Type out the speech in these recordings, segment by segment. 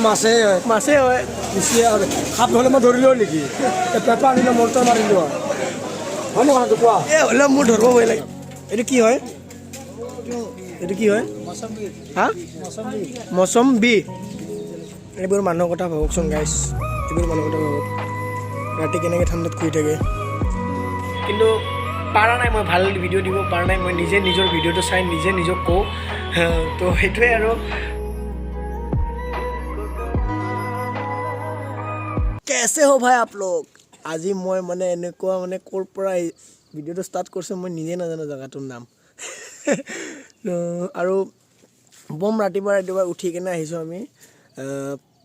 মাছে হয় সাপ নহ'লে মই ধৰিলোঁ নেকি পেপা আনিলে মৰটো মাৰিলোঁ হয় নে কথাটো কোৱা হ'লে মোৰ ধৰিব ভয় লাগে এইটো কি হয় হা মৌচম্বী এইবোৰ মানুহৰ কথা ভাবকচোন গাইছ এইবোৰ মানুহৰ কথা ভাবক ৰাতি কেনেকৈ ঠাণ্ডাত শুই থাকে কিন্তু পাৰা নাই মই ভাল ভিডিঅ' দিব পৰা নাই মই নিজে নিজৰ ভিডিঅ'টো চাই নিজে নিজক কওঁ তো সেইটোৱে আৰু कैसे हो भाई आप लोग আজি মই মানে এনেকুৱা মানে ক'ৰ পৰা ভিডিঅ'টো ষ্টাৰ্ট কৰিছোঁ মই নিজে নাজানো জেগাটোৰ নাম আৰু বম ৰাতিপুৱা উঠি কিনে আহিছোঁ আমি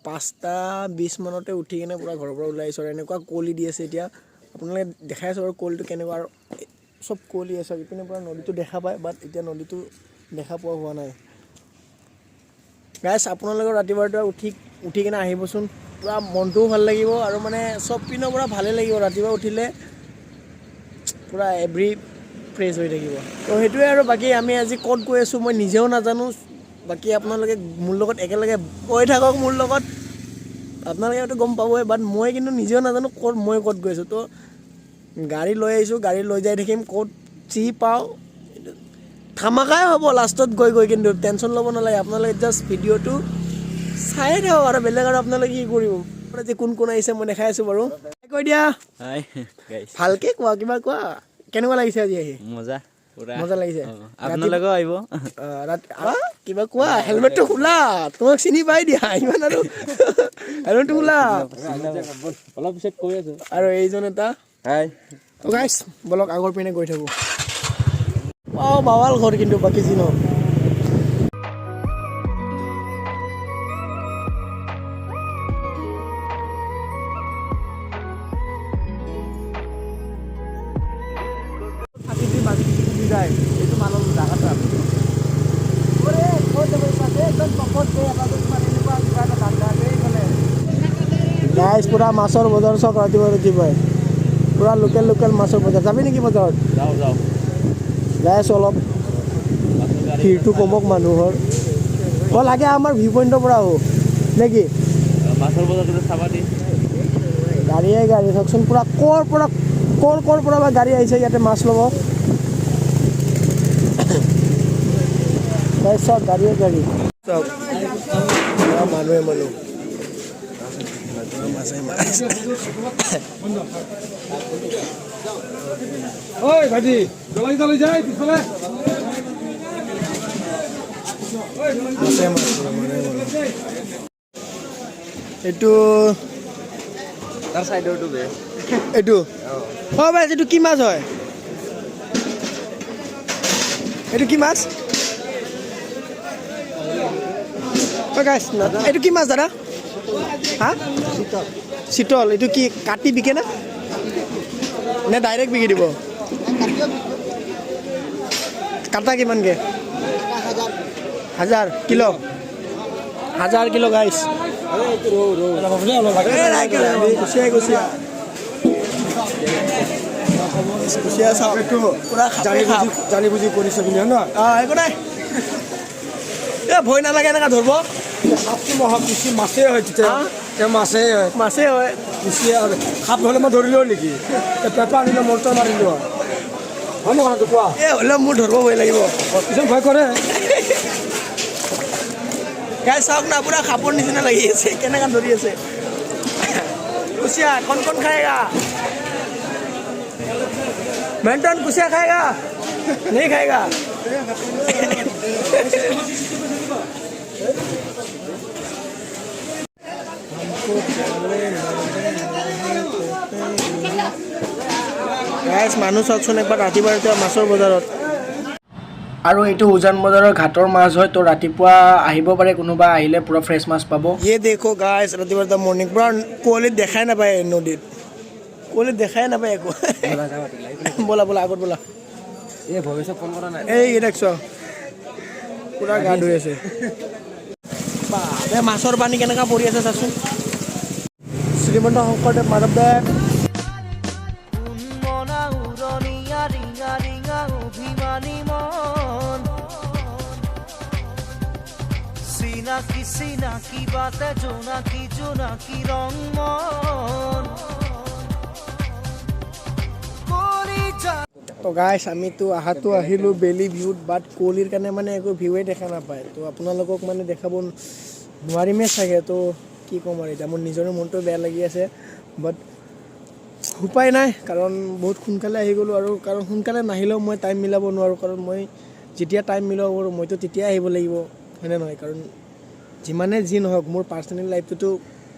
5:20 মানতে উঠি কিনে পূৰা ঘৰৰ পৰা ওলাই আহিছোঁ আৰু এনেকুৱা কুঁৱলী দি আছে এতিয়া আপোনালোকে দেখাই আছোঁ আৰু কুঁৱলীটো কেনেকুৱা আৰু চব কুঁৱলী আছে ইপিনে পৰা নদীটো দেখা পায় বাট এতিয়া নদীটো দেখা পোৱা হোৱা নাই গাইছ আপোনালোকৰ ৰাতিপুৱা উঠি কিনে আহিবচোন পূৰা মনটোও ভাল লাগিব আৰু মানে চব পিনৰ পৰা ভালেই লাগিব ৰাতিপুৱা উঠিলে পূৰা এভৰি ফ্ৰেছ হৈ থাকিব তো সেইটোৱে আৰু বাকী আমি আজি ক'ত গৈ আছোঁ মই নিজেও নাজানো বাকী আপোনালোকে মোৰ লগত একেলগে গৈ থাকক মোৰ লগত আপোনালোকে হয়তো গম পাবই বাট মই কিন্তু নিজেও নাজানো ক'ত গৈ আছোঁ তো গাড়ী লৈ আহিছোঁ গাড়ী লৈ যাই থাকিম ক'ত যি পাওঁ ধামাকাই হ'ব লাষ্টত গৈ কিন্তু টেনশ্যন ল'ব নালাগে আপোনালোকে জাষ্ট ভিডিঅ'টো চাই থাকক আৰু বেলেগ আৰু আপোনালোকে কি কৰিব যে কোন আহিছে মই দেখাই আছোঁ বাৰু কৈ দিয়া ভালকে কোৱা কিবা কোৱা কেনেকুৱা লাগিছে আজি আহি মজা লাগিছে আপোনালোকে আহিব কিবা কোৱা হেলমেটটো খোলা তোমাক চিনি পাই দিয়া ইমান আৰু হেলমেটটো খোলা অলপ পিছত কৈ আছোঁ আৰু এইজন এটা গাইছ বলক আগৰ পিনে গৈ থাকোঁ বাৱাল ঘৰ কিন্তু বাকী যি নহওক এইটো মানুহ জাগাটা গাইছ পুৰা মাছৰ বজাৰ চাওক ৰাতিপুৱাই পুৰা লোকেল মাছৰ বজাৰ যাবি নেকি বজাৰত যাওঁ গাইছ অলপ ভিৰটো কমক মানুহৰ লাগে আমাৰ ভিউ পইণ্টৰ পৰা আহোঁ নেকি মাছৰ বজাৰটো চাবা দি গাড়ী চাওকচোন পুৰা ক'ৰ পৰা বা গাড়ী আহিছে ইয়াতে মাছ ল'ব চব গাড়ীয়ে চব মানুহে ভাইটি যায় পিছফালে এইটো তাৰ চাইডৰটো এইটো ভাই এইটো কি মাছ হয় এইটো কি মাছ এইটো কি মাছ দাদা হা চিতল এইটো কি কাটি বিকে না নে ডাইৰেক্ট বিকি দিব কাটা কিমানকৈ 1000 কিলো 1000 কিলো গাইছ জানি বুজি কৰিছে বুলি ন একো নাই ভয় নালাগে এনেকৈ ধৰিব মাছেই হয় তেতিয়া মাছেই হয় সাপ নহ'লে মই ধৰিলোঁ নেকি পেপা আনিলে মৰটো মাৰিলোঁ হয় নে কথাটো কোৱা হ'লে মোৰ ধৰিব ভয় লাগিব পিছত ভয় কৰে গাই চাওক না পুৰা সাপৰ নিচিনা লাগি আছে কেনেকৈ ধৰি আছে কুচিয়া কণ খায়েগা মেণ্টন কুচিয়া খায়েগা नहीं खाएगा মানুহ চাওকচোন একবাৰ ৰাতিপুৱা মাছৰ বজাৰত আৰু এইটো উজান বজাৰৰ ঘাটৰ মাছ হয় তো ৰাতিপুৱা আহিব পাৰে কোনোবা আহিলে পুৰা ফ্ৰেছ মাছ পাব ये देखो गाइस ৰাতিপুৱা মৰ্নিং পুৰা কুঁৱলীত দেখাই নাপায় নদীত কুঁৱলীত দেখাই নাপায় একো বলা আগত বলা এই ভৱিষ্যত ফোন কৰা নাই এই দেখছ পুৰা গা ধুই আছে মাছৰ পানী কেনেকুৱা পৰি আছে চাচোন শ্ৰীমন্ত শংকৰদেৱ মাধৱদেৱ চিনাকি বাতে জোনাকি ৰং মন তো গাইছ আমিতো আহাতো আহিলোঁ বেলি ভিউত বাট কুঁৱলীৰ কাৰণে মানে একো ভিউৱে দেখা নাপায় তো আপোনালোকক মানে দেখাব নোৱাৰিমেই চাগে তো কি ক'ম আৰু এতিয়া মোৰ নিজৰে মনটো বেয়া লাগি আছে বাট উপায় নাই কাৰণ বহুত সোনকালে আহি গ'লোঁ আৰু কাৰণ সোনকালে নাহিলেও মই টাইম মিলাব নোৱাৰোঁ কাৰণ মই যেতিয়া টাইম মিলাব পাৰোঁ মইতো তেতিয়াই আহিব লাগিব হয়নে নহয় কাৰণ যিমানে যি নহওক মোৰ পাৰ্চনেল লাইফটোতো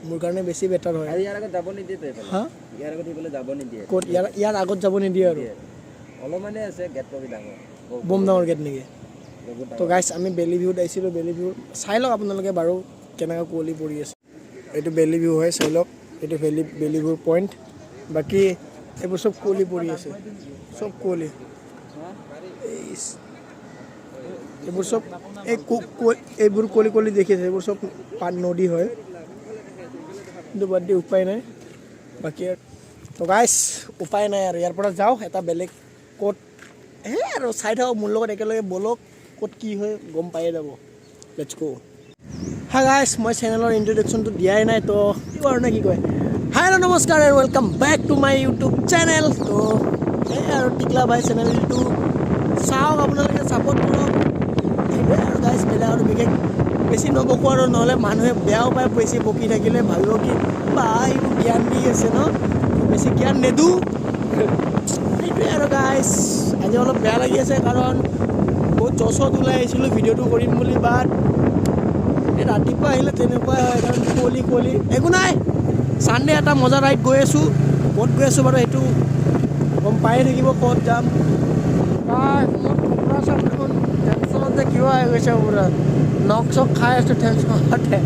মোৰ কাৰণে বেছি বেটাৰ হয় ইয়াৰ আগত যাব নিদিয়ে হা ইয়াৰ আগত সেইফালে যাব নিদিয়ে ক'ত ইয়াৰ আগত যাব নিদিয়ে আৰু অলপমানে আছে গেটটো ডাঙৰ বম ডাঙৰ গেট নেকি তো গাইছ আমি বেলি ভিউত আহিছিলোঁ বেলি ভিউ চাই লওক আপোনালোকে বাৰু কেনেকৈ কুঁৱলী পৰি আছে এইটো বেলি ভিউ হয় চাই লওক এইটো বেলি ভিউৰ পইণ্ট বাকী এইবোৰ চব কুঁৱলী পৰি আছে চব কুঁৱলী এইবোৰ চব এইবোৰ কুঁৱলী দেখি আছে এইবোৰ চব নদী হয় কিন্তু বাদ দি উপায় নাই বাকী তো গাইছ উপায় নাই আৰু ইয়াৰ পৰা যাওঁ এটা বেলেগ ক'ত আৰু চাই থাকক মোৰ লগত একেলগে বলক ক'ত কি হয় গম পায়ে যাব লেটছ গো হাই গাইছ মই চেনেলৰ ইন্ট্ৰডাকশ্যনটো দিয়াই নাই তো কাৰণে কি কয় হাই হেল্ল' নমস্কাৰ and welcome back to my YouTube channel তো এই আৰু টিকলা ভাই চেনেলটো চাওক আপোনালোকে ছাপোৰ্ট কৰক সেইটোৱে আৰু গাইছ বেলেগ আৰু বিশেষ বেছি নবকো আৰু নহ'লে মানুহে বেয়াও পায় বেছি বকি থাকিলে ভাবিব কি বা এইবোৰ জ্ঞান দি আছে ন বেছি জ্ঞান নেদোঁ সেইটোৱে আৰু গাইছ আজি অলপ বেয়া লাগি আছে কাৰণ বহুত জছত ওলাই আহিছিলোঁ ভিডিঅ'টো কৰিম বুলি বাট এই ৰাতিপুৱা আহিলে তেনেকুৱাই হয় কাৰণ কুঁৱলী একো নাই ছানডে এটা মজা ৰাইড গৈ আছোঁ ক'ত গৈ আছোঁ বাৰু সেইটো গম পায়ে থাকিব ক'ত যাম মোৰ দেখোন টেনশ্যনতে কিবা হৈ গৈছে পুৰা নখ চখ খাই আছোঁ টেনশ্যনতে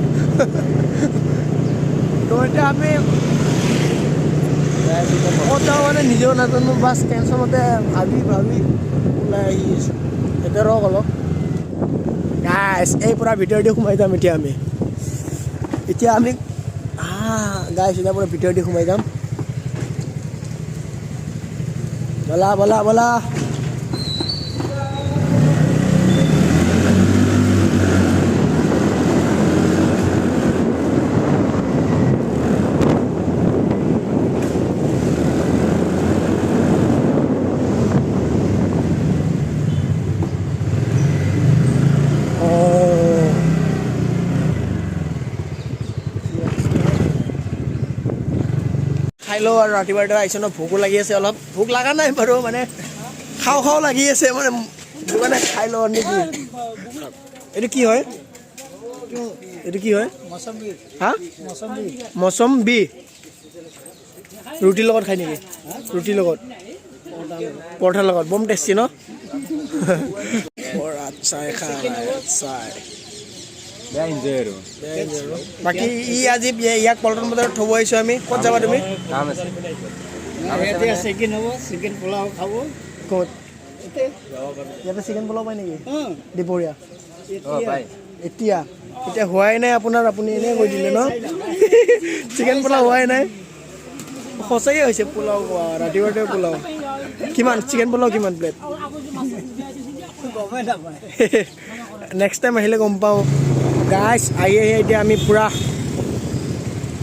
তো এতিয়া আমি ক'ত যাওঁ মানে নিজেও নাজানো বাছ টেনশ্যনতে ভাবি ওলাই আহি আছোঁ এতিয়া ৰওক অলপ গাইছ এই পৰা ভিতৰত দি সোমাই যাম এতিয়া আমি গাইছ এতিয়া পৰা ভিতৰত দি সোমাই যাম বলা খাই লওঁ আৰু ৰাতিপুৱা আহিছোঁ ন ভোকো লাগি আছে অলপ ভোক লগা নাই বাৰু মানে খাওঁ লাগি আছে মানে খাই লওঁ নেকি এইটো কি হয় হা মৌচম্বী ৰুটিৰ লগত খাই নেকি ৰুটিৰ লগত পৰঠাৰ লগত বম টেষ্টি ন চাই বেয়া এনজয় আৰু বাকী আজি ইয়াক পল্টন বজাৰত থ'ব আহিছোঁ আমি ক'ত যাবা তুমি কাম আছে চিকেন পোলাও খাব ক'ত ইয়াতে চিকেন পোলাও পায় নেকি দুপৰীয়া এতিয়া হোৱাই নাই আপুনি এনেই কৈ দিলে ন চিকেন পোলাও হোৱাই নাই সঁচাকৈ হৈছে পোলাও ৰাতিপুৱাতে পোলাও কিমান চিকেন পোলাও কিমান প্লেট নেক্সট টাইম আহিলে গম পাওঁ গাইছ আহি এতিয়া আমি পূৰা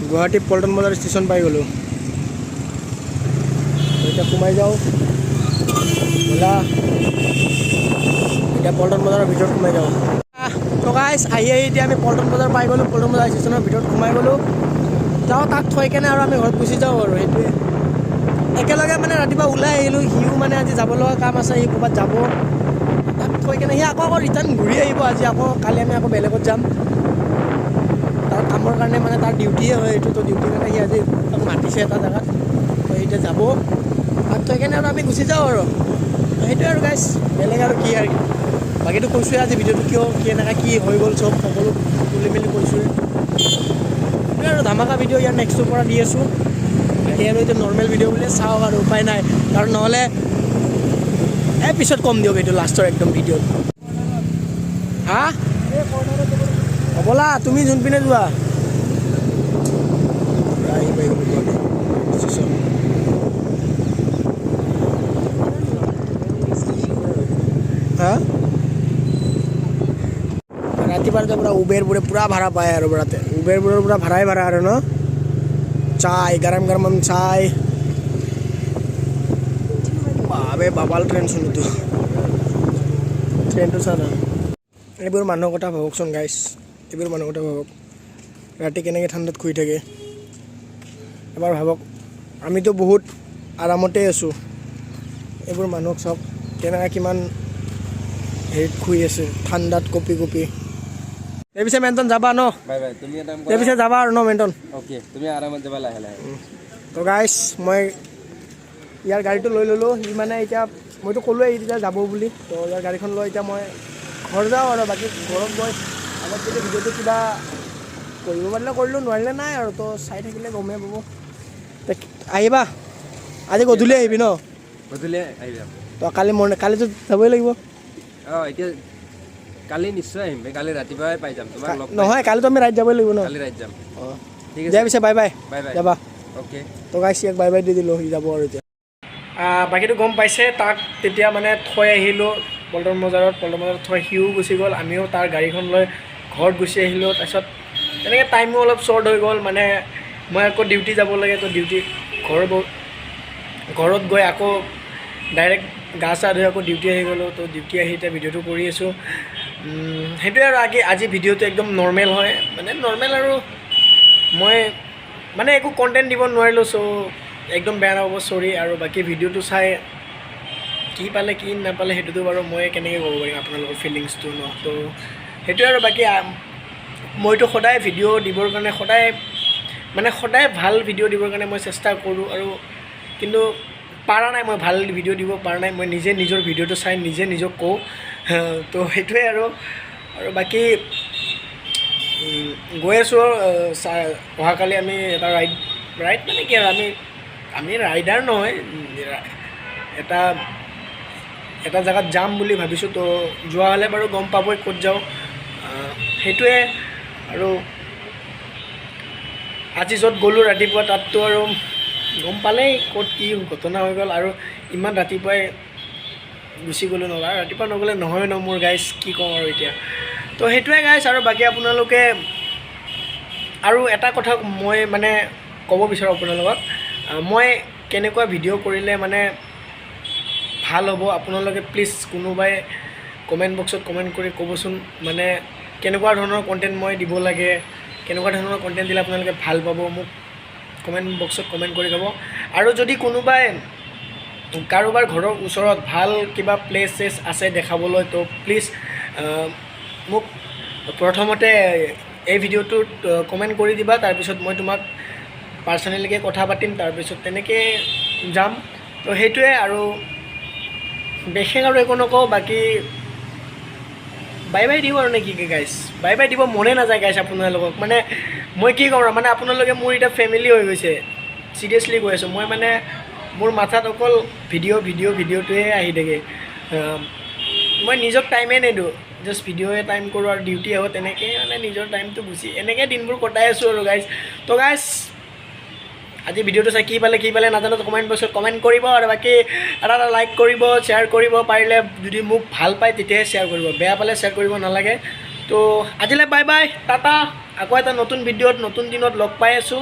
গুৱাহাটী পল্টন বজাৰ ষ্টেচন পাই গ'লোঁ এতিয়া সোমাই যাওঁ ব'লা এতিয়া পল্টন বজাৰৰ ভিতৰত সোমাই যাওঁ তো গাইছ আহি এতিয়া আমি পল্টন বজাৰ পাই গ'লোঁ পল্টন বজাৰ ষ্টেচনৰ ভিতৰত সোমাই গ'লোঁ যাওঁ তাক থৈ কেনে আৰু আমি ঘৰত গুচি যাওঁ আৰু সেইটোৱে একেলগে মানে ৰাতিপুৱা ওলাই আহিলোঁ সিও মানে আজি যাব লগা কাম আছে সি ক'ৰবাত যাব তাক থৈ কেনে সি আকৌ ৰিটাৰ্ণ ঘূৰি আহিব আজি আকৌ কালি আমি আকৌ বেলেগত যাম তাৰ কামৰ কাৰণে মানে তাৰ ডিউটিয়ে হয় এইটো তো ডিউটিৰ কাৰণে সি আজি তাক মাতিছে এটা জেগাত তো এতিয়া যাব তাক থৈ কেনে আৰু আমি গুচি যাওঁ আৰু সেইটোৱে আৰু গাইছ বেলেগ আৰু কি আৰু বাকীটো কৈছোঁৱে আজি ভিডিঅ'টো কেনেকৈ কি হৈ গ'ল চব সকলো তুলি মেলি কৈছোঁৱে সেইটোৱে আৰু ধামাকা ভিডিঅ' ইয়াৰ নেক্সটৰ পৰা দি আছোঁ এতিয়া আৰু এইটো নৰ্মেল ভিডিঅ' বুলিয়ে চাওক আৰু উপায় নাই কাৰণ নহ'লে পিছত কম দিয়ক এইটো লাষ্টৰ একদম ভিডিঅ'ত হা ব'লা তুমি যোনপিনে যোৱা হা ৰাতিপুৱাতে পূৰা উবেৰবোৰে পূৰা ভাড়া পায় আৰু ৰাতে উবেৰবোৰৰ পূৰা ভাড়াই ভাড়া আৰু ন চাই গৰম গৰম চাই বাবে বাবাল ট্ৰেইন শুনিতো ট্ৰেইনটো চা না এইবোৰ মানুহৰ কথা ভাবকচোন গাইছ এইবোৰ মানুহৰ কথা ভাবক ৰাতি কেনেকৈ ঠাণ্ডাত শুই থাকে এবাৰ ভাবক আমিতো বহুত আৰামতে আছোঁ এইবোৰ মানুহক চাওক কেনেকৈ কিমান হেৰিত শুই আছে ঠাণ্ডাত কঁপি কঁপি এই পিছে মেণ্টন যাবা ন বাই বাই তুমি এটা এই পিছে যাবা আৰু ন মেণ্টন অ'কে তুমি আৰামত যাবা লাহে লাহে তো গাইছ মই ইয়াৰ গাড়ীটো লৈ ল'লোঁ সি মানে এতিয়া মইতো ক'লোৱে এতিয়া যাব বুলি তো ইয়াৰ গাড়ীখন লৈ এতিয়া মই ঘৰ যাওঁ আৰু বাকী ঘৰত গৈ আগত যদি ভিডিঅ'টো কিবা কৰিব পাৰিলে কৰিলোঁ নোৱাৰিলে নাই আৰু তো চাই থাকিলে গমেই পাব আহিবা আজি গধূলি আহিবি ন গধূলি আহি যাম তো কালিতো যাবই লাগিব এতিয়া কালি নিশ্চয় আহিম কালি ৰাতিপুৱাই পাই যাম তোমাক লগ নহয় কালিতো আমি ৰাইড যাবই লাগিব ন কালি ৰাতি যাম অঁ ঠিক দিয়া পিছে বাই বাই বাই বাই যাবা অ'কে তো গাইছ ইয়াক বাই বাই দি দিলোঁ সি যাব আৰু এতিয়া বাকীটো গম পাইছে তাক তেতিয়া মানে থৈ আহিলোঁ পল্টন বজাৰত থৈ সিও গুচি গ'ল আমিও তাৰ গাড়ীখন লৈ ঘৰত গুচি আহিলোঁ তাৰপিছত তেনেকৈ টাইমো অলপ শ্বৰ্ট হৈ গ'ল মানে মই আকৌ ডিউটি যাব লাগে তো ডিউটি ঘৰত গৈ আকৌ ডাইৰেক্ট গা চা ধুই আকৌ ডিউটি আহি গ'লোঁ তো ডিউটি আহি এতিয়া ভিডিঅ'টো কৰি আছোঁ সেইটোৱে আৰু আজি ভিডিঅ'টো একদম নৰ্মেল হয় মানে নৰ্মেল আৰু মই মানে একো কণ্টেণ্ট দিব নোৱাৰিলোঁ চ' একদম বেয়া নাপাব চৰি আৰু বাকী ভিডিঅ'টো চাই কি পালে কি নাপালে সেইটোতো বাৰু মই কেনেকৈ ক'ব পাৰিম আপোনালোকৰ ফিলিংছটো ন তো সেইটোৱে আৰু বাকী মইতো সদায় ভিডিঅ' দিবৰ কাৰণে সদায় ভাল ভিডিঅ' দিবৰ কাৰণে মই চেষ্টা কৰোঁ আৰু কিন্তু পাৰা নাই মই ভাল ভিডিঅ' দিব পৰা নাই মই নিজে নিজৰ ভিডিঅ'টো চাই নিজক কওঁ তো সেইটোৱে আৰু বাকী গৈ আছোঁ অহাকালি আমি এটা ৰাইড মানে কি আৰু আমি ৰাইডাৰ নহয় এটা জেগাত যাম বুলি ভাবিছোঁ তো যোৱা হ'লে বাৰু গম পাবই ক'ত যাওঁ সেইটোৱে আৰু আজি য'ত গ'লোঁ ৰাতিপুৱা তাততো আৰু গম পালেই ক'ত কি ঘটনা হৈ গ'ল আৰু ইমান ৰাতিপুৱাই গুচি গ'লোঁ ন আৰু ৰাতিপুৱা নগ'লে নহয় ন মোৰ গাইজ কি কওঁ আৰু এতিয়া তো সেইটোৱে গাইজ আৰু বাকী আপোনালোকে আৰু এটা কথা মই মানে ক'ব বিচাৰোঁ আপোনালোকক মই কেনেকুৱা ভিডিঅ' কৰিলে মানে ভাল হ'ব আপোনালোকে প্লিজ কোনোবাই কমেণ্ট বক্সত কমেণ্ট কৰি ক'বচোন মানে কেনেকুৱা ধৰণৰ কণ্টেণ্ট মই দিব লাগে কেনেকুৱা ধৰণৰ কণ্টেণ্ট দিলে আপোনালোকে ভাল পাব মোক কমেণ্ট বক্সত কমেণ্ট কৰি ক'ব আৰু যদি কোনোবাই কাৰোবাৰ ঘৰৰ ওচৰত ভাল কিবা প্লেচ আছে দেখাবলৈ তো প্লিজ মোক প্ৰথমতে এই ভিডিঅ'টোত কমেণ্ট কৰি দিবা তাৰপিছত মই তোমাক পাৰ্চনেলিকৈ কথা পাতিম তাৰপিছত তেনেকৈ যাম তো সেইটোৱে আৰু বিশেষ আৰু একো নকওঁ বাকী বাই বাই দিব আৰু নে কি গাইছ বাই বাই দিব মনে নাযায় গাইছ আপোনালোকক মানে মই কি কৰোঁ মানে আপোনালোকে মোৰ এতিয়া ফেমিলি হৈ গৈছে চিৰিয়াছলি কৈ আছোঁ মই মানে মোৰ মাথাত অকল ভিডিঅ'টোৱে আহি থাকে মই নিজক টাইমেই নিদিওঁ জাষ্ট ভিডিঅ'য়ে টাইম কৰোঁ আৰু ডিউটি আহোঁ তেনেকৈ মানে নিজৰ টাইমটো গুচি এনেকৈ দিনবোৰ কটাই আছোঁ আৰু গাইজ তো গাইজ আজি ভিডিঅ'টো চাই কি পালে নাজানো কমেণ্ট বক্সত কমেণ্ট কৰিব আৰু বাকী এটা লাইক কৰিব শ্বেয়াৰ কৰিব পাৰিলে যদি মোক ভাল পায় তেতিয়াহে শ্বেয়াৰ কৰিব বেয়া পালে শ্বেয়াৰ কৰিব নালাগে তো আজিলৈ বাই বাই টাটা আকৌ এটা নতুন ভিডিঅ'ত নতুন দিনত লগ পাই আছোঁ